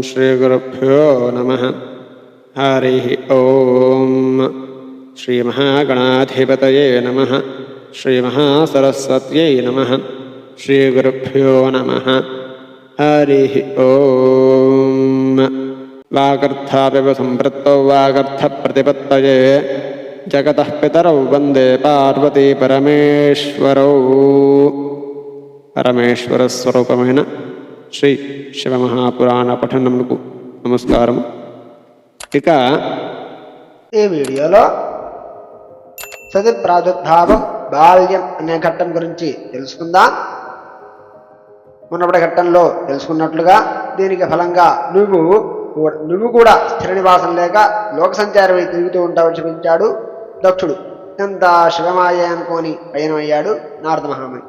श्रीगुरुभ्यो नमः। हरिः ॐ। श्रीमहागणाधिपतये नमः। श्रीमहासरस्वत्यै नमः। श्रीगुरुभ्यो नमः। हरिः ॐ। वागर्थापिव सम्पृक्तौ वागर्थप्रतिपत्तये जगतः पितरौ वन्दे पार्वती परमेश्वरौ। పరమేశ్వరస్వరూపమైన శ్రీ శివమహాపురాణ పఠనమునకు నమస్కారం. ఇక ఈ వీడియోలో సతి ప్రాదుర్భావం బాల్యం అనే ఘట్టం గురించి తెలుసుకుందాం. మునుపటి ఘట్టంలో తెలుసుకున్నట్లుగా దీనికి ఫలంగా నువ్వు కూడా స్థిర నివాసం లేక లోక సంచారమై తిరుగుతూ ఉంటావని చూపించాడు దక్షుడు. ఎంత శివమాయ అనుకోని పయనమయ్యాడు నారద మహాముని.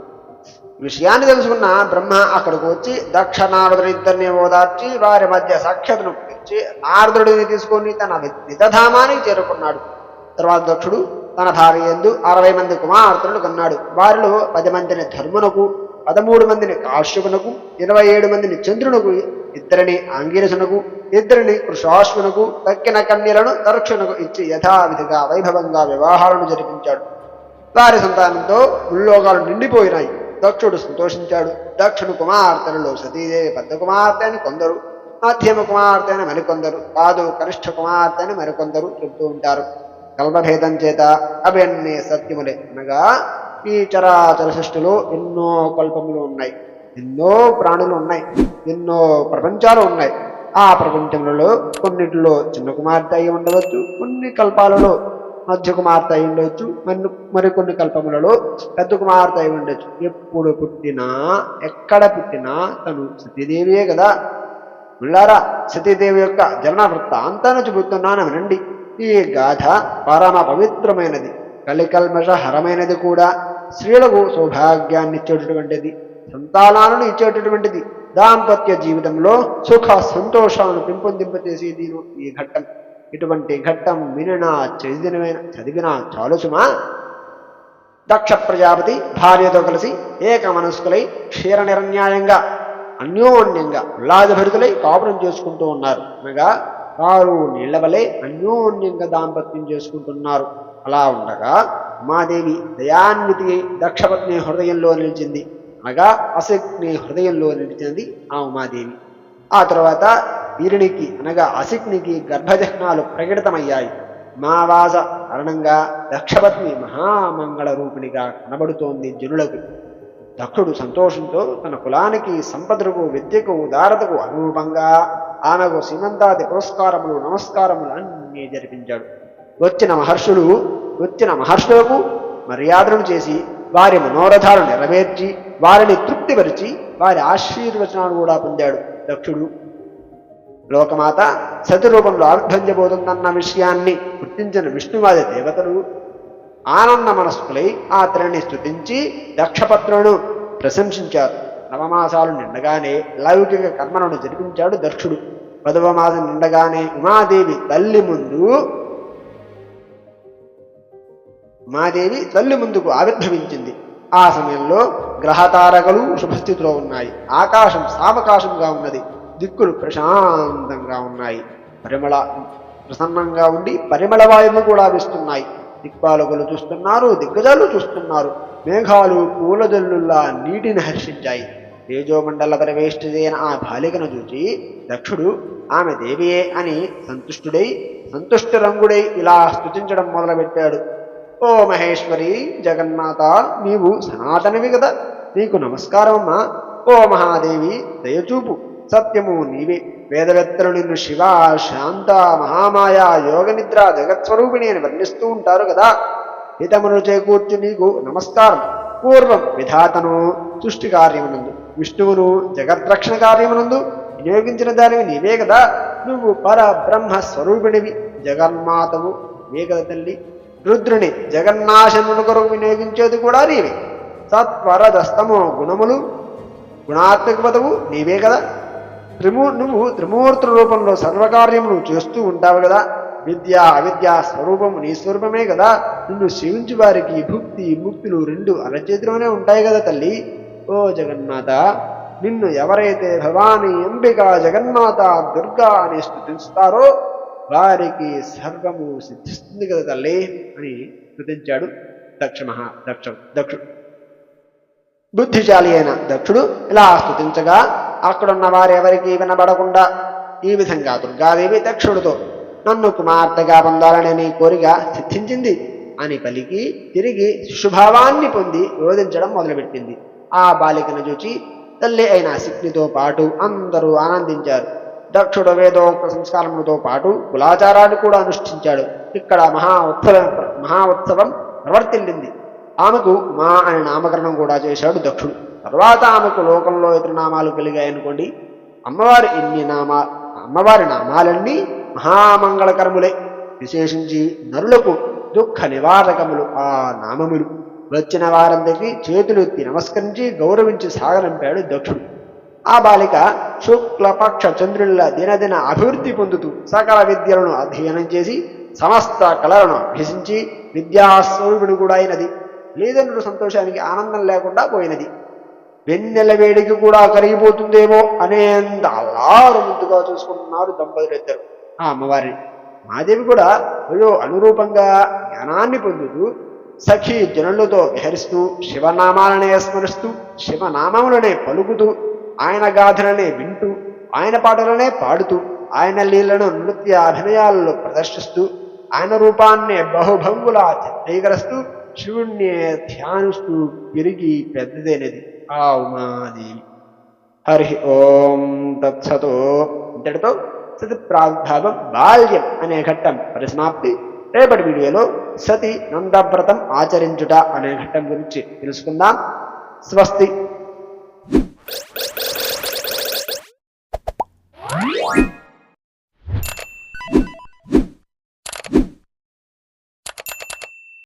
విషయాన్ని తెలుసుకున్న బ్రహ్మ అక్కడికి వచ్చి దక్ష నారదుడిద్దరిని ఓదార్చి వారి మధ్య సాక్షాత్ను ఇచ్చి నారదుడిని తీసుకొని తన నిజధామానికి చేరుకున్నాడు. తర్వాత దక్షుడు తన భార్య యందు 60 మంది కుమార్తెలను కన్నాడు. వారిలో 10 మందిని ధర్మునకు, 13 మందిని కాశ్యపునకు, 27 మందిని చంద్రునకు, 2 ఆంగిరసునకు, 2 కృషాశ్వనకు, తక్కిన కన్యలను దక్షునకు ఇచ్చి యథావిధిగా వైభవంగా వివాహాలను జరిపించాడు. వారి సంతానంతో ఉల్లోకాలు నిండిపోయినాయి. దక్షుడు సంతోషించాడు. దక్షుడు కుమార్తెలలో సతీదేవి పెద్ద కుమార్తె అని కొందరు, మధ్యమ కుమార్తె అని మరికొందరు, కాదు కనిష్ఠ కుమార్తె అని మరికొందరు చెబుతూ ఉంటారు. కల్పభేదం చేత అవన్నీ సత్యములే. అనగా ఈ చరాచర సృష్టిలో ఎన్నో కల్పములు ఉన్నాయి, ఎన్నో ప్రాణులు ఉన్నాయి, ఎన్నో ప్రపంచాలు ఉన్నాయి. ఆ ప్రపంచములలో కొన్నిటిలో చిన్న కుమార్తె అయి ఉండవచ్చు, కొన్ని కల్పాలలో మధ్య కుమార్తె అయి ఉండవచ్చు, మరికొన్ని కల్పములలో పెద్ద కుమార్తె అయి ఉండొచ్చు. ఎప్పుడు పుట్టినా ఎక్కడ పుట్టినా తను సతీదేవియే కదా. ముళ్ళారా, సతీదేవి యొక్క జనన వృత్తాంతాన్ని చెబుతున్నాను వినండి. ఈ గాథ పరమ పవిత్రమైనది, కలికల్మష హరమైనది కూడా. స్త్రీలకు సౌభాగ్యాన్ని ఇచ్చేటటువంటిది, సంతానాలను ఇచ్చేటటువంటిది, దాంపత్య జీవితంలో సుఖ సంతోషాలను పెంపొందింపచేసేది ఈ ఘట్టం. ఇటువంటి ఘట్టం వినినా చదివినా చాలు సుమా. దక్ష ప్రజాపతి భార్యతో కలిసి ఏక మనస్కులై క్షీర నిరన్యాయంగా అన్యోన్యంగా ఉల్లాసభరితులై కాపురం చేసుకుంటూ ఉన్నారు. అనగా వారు నీళ్ల వలె అన్యోన్యంగా దాంపత్యం చేసుకుంటున్నారు. అలా ఉండగా ఉమాదేవి దయాన్వితి దక్షపత్ని హృదయంలో నిలిచింది. అనగా అశక్ని హృదయంలో నిలిచింది ఆ ఉమాదేవి. ఆ తర్వాత వీరునికి అనగా అశక్నికి గర్భజహ్నాలు ప్రకటితమయ్యాయి. మావాస కారణంగా దక్షపత్ని మహామంగళ రూపిణిగా కనబడుతోంది జనులకు. దక్షుడు సంతోషంతో తన కులానికి, సంపదలకు, విద్యకు, ఉదారతకు అనురూపంగా ఆమెకు సీమంతాది పురస్కారములు, నమస్కారములు అన్నీ జరిపించాడు. వచ్చిన మహర్షులకు మర్యాదలను చేసి వారి మనోరథాలు నెరవేర్చి వారిని తృప్తిపరిచి వారి ఆశీర్వచనాలు కూడా పొందాడు దక్షుడు. లోకమాత సతి రూపంలో ఆవిర్భవించబోతుందన్న విషయాన్ని గుర్తించిన విష్ణువాది దేవతలు ఆనంద మనస్కులై ఆ తల్లిని స్తుతించి దక్షపత్రులను ప్రశంసించారు. నవమాసాలు నిండగానే లౌకిక కర్మలను జరిపించాడు దక్షుడు. 10వ మాసం నిండగానే ఉమాదేవి తల్లి ముందుకు ఆవిర్భవించింది. ఆ సమయంలో గ్రహతారకలు శుభస్థితిలో ఉన్నాయి. ఆకాశం సావకాశంగా ఉన్నది. దిక్కులు ప్రశాంతంగా ఉన్నాయి. ప్రసన్నంగా ఉండి పరిమళ వాయువులు కూడా వీస్తున్నాయి. దిక్పాలకులు చూస్తున్నారు, దిగ్గజాలు చూస్తున్నారు. మేఘాలు పూలజల్లుల్లా నీటిని హర్షించాయి. తేజోమండల పరివేష్టిదైన ఆ బాలికను చూచి దక్షుడు ఆమె దేవియే అని సంతుష్టి రంగుడై ఇలా స్తుతించడం మొదలుపెట్టాడు. ఓ మహేశ్వరి, జగన్మాత, నీవు సనాతనవి కదా, నీకు నమస్కారమమ్మా. ఓ మహాదేవి, దయచూపు, సత్యము నీవే. వేదవేత్తలు నిన్ను శివ, శాంత, మహామాయ, యోగనిద్ర, జగత్స్వరూపిణి అని వర్ణిస్తూ ఉంటారు కదా. హితమును చేకూర్చు నీకు నమస్కారం. పూర్వం విధాతను సృష్టి కార్యమునందు, విష్ణువును జగద్రక్షణ కార్యమునందు వినియోగించిన దానివి నీవే కదా. నువ్వు పరబ్రహ్మ స్వరూపిణివి, జగన్మాతవు నీవే కదా తల్లి. రుద్రుని జగన్నాశమును కొరకు వినియోగించేది కూడా నీవే. సత్వరదస్తమో గుణములు గుణాత్మకపదవు నీవే కదా. నువ్వు త్రిమూర్తుల రూపంలో సర్వకార్యములు చేస్తూ ఉంటావు కదా. విద్య అవిద్య స్వరూపము నీ స్వరూపమే కదా. నిన్ను సేవించి వారికి భుక్తి ముక్తులు 2 అరచేతిలోనే ఉంటాయి కదా తల్లి. ఓ జగన్మాత, నిన్ను ఎవరైతే భవానీ, అంబిక, జగన్మాత, దుర్గా అని స్తుతిస్తారో వారికి సర్వము సిద్ధిస్తుంది కదా తల్లి అని స్తుతించాడు దక్షుడు. బుద్ధిశాలి అయిన దక్షుడు ఇలా స్తుతించగా అక్కడున్న వారెవరికి వినబడకుండా ఈ విధంగా దుర్గాదేవి దక్షుడితో, నన్ను కుమార్తెగా పొందాలనే నీ కోరిక సిద్ధించింది అని పలికి తిరిగి శిశుభావాన్ని పొంది రోధించడం మొదలుపెట్టింది. ఆ బాలికను చూచి తల్లి అయిన శిక్నితో పాటు అందరూ ఆనందించారు. దక్షుడు వేదోక్త సంస్కారములతో పాటు కులాచారాన్ని కూడా అనుష్ఠించాడు. ఇక్కడ మహా ఉత్సవం ప్రవర్తిల్లింది. ఆమెకు మా అనే నామకరణం కూడా చేశాడు దక్షుడు. తర్వాత ఆమెకు లోకంలో ఇతర నామాలు కలిగాయనుకోండి. అమ్మవారి నామాలన్నీ మహామంగళకరములే. విశేషించి నరులకు దుఃఖ నివారకములు ఆ నామములు. వచ్చిన వారందరికీ చేతులెత్తి నమస్కరించి గౌరవించి సాగనంపాడు దక్షుడు. ఆ బాలిక శుక్లపక్ష చంద్రుల దినదిన అభివృద్ధి పొందుతూ సకల విద్యలను అధ్యయనం చేసి సమస్త కళలను అభ్యసించి విద్యాస్వరూపుడు కూడా అయినది. తల్లిదండ్రుల సంతోషానికి ఆనందం లేకుండా పోయినది. వెన్నెల వేడికి కూడా కరిగిపోతుందేమో అనేంత అల్లారు ముద్దుగా చూసుకుంటున్నారు దంపతులిద్దరు ఆ అమ్మవారిని. మాదేవి కూడా అనురూపంగా జ్ఞానాన్ని పొందుతూ సఖీ జనులతో విహరిస్తూ శివనామాలనే స్మరిస్తూ శివనామములనే పలుకుతూ ఆయన గాథలనే వింటూ ఆయన పాటలనే పాడుతూ ఆయన లీలను నృత్య అభినయాలలో ప్రదర్శిస్తూ ఆయన రూపాన్నే బహుభంగులా చిత్రీకరిస్తూ శివుణ్ణి ధ్యానిస్తూ పెరిగి పెద్దదైనది ఆ ఉమాదేవి. హరి ఓం తత్సతో. ఇంతటితో సతి ప్రాగ్భావం బాల్యం అనే ఘట్టం పరిసమాప్తి. రేపటి వీడియోలో సతి నందవ్రతం ఆచరించుట అనే ఘట్టం గురించి తెలుసుకుందాం. స్వస్తి.